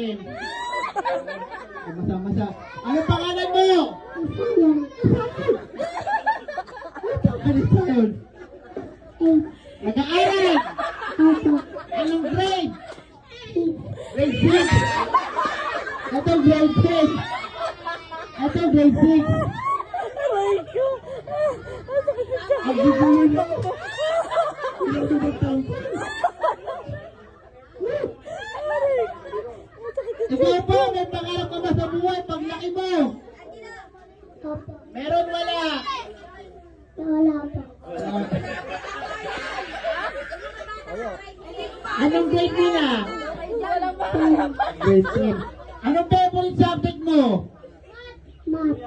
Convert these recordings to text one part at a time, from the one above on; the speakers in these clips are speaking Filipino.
akin. Masa-masa. Ano pangalan mo? Ano sa yun? Nag-aaral? Anong grade? Grade 6. Ito grade 6. Ito grade 6. Aray ko. Ang bibigyan mo. Ikaw po, may pangarap ka ba sa buhay pag laki mo? Meron wala? Wala po. Anong grade mo na? Grade 10. Anong favorite subject mo? Math.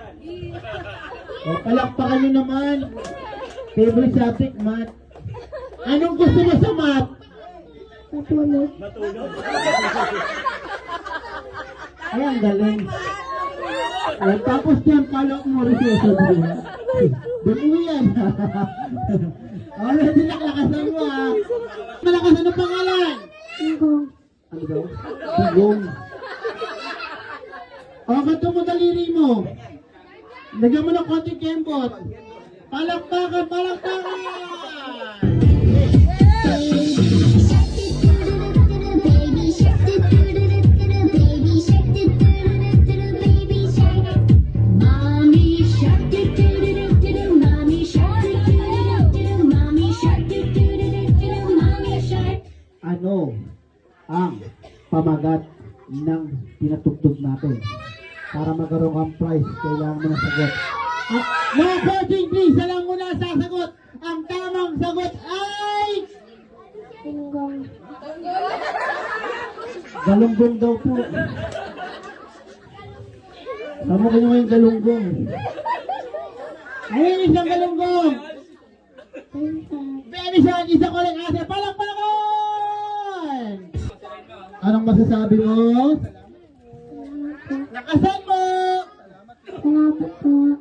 O, palakpakan nyo naman. Favorite subject, math. Anong gusto mo sa math? Matulog. Ay, ang galing. Ay, tapos yan, pala mo rin siya sa buhay. Doon mo yan. O, nilakasan mo ha. Malakasan ang pangalan. Tingkong. Ano daw? Tigong. O, ganito mo daliri mo. Lagyan mo ng konting kembot. Palakpakan, palakpakan! Ano ang pamagat ng pinatugtog natin? Para magkaroon kang prize, kailangan mo na sagot. Mga coaching, please, alam mo na sasagot. Ang tamang sagot ay... Tingkong. Galunggong daw po. Sama ko nyo yung galunggong. Ayun isang galunggong. Baby Sean, isa ko lang asa. Palakpakan! Anong masasabi mo? Nakasan mo! Salamat po.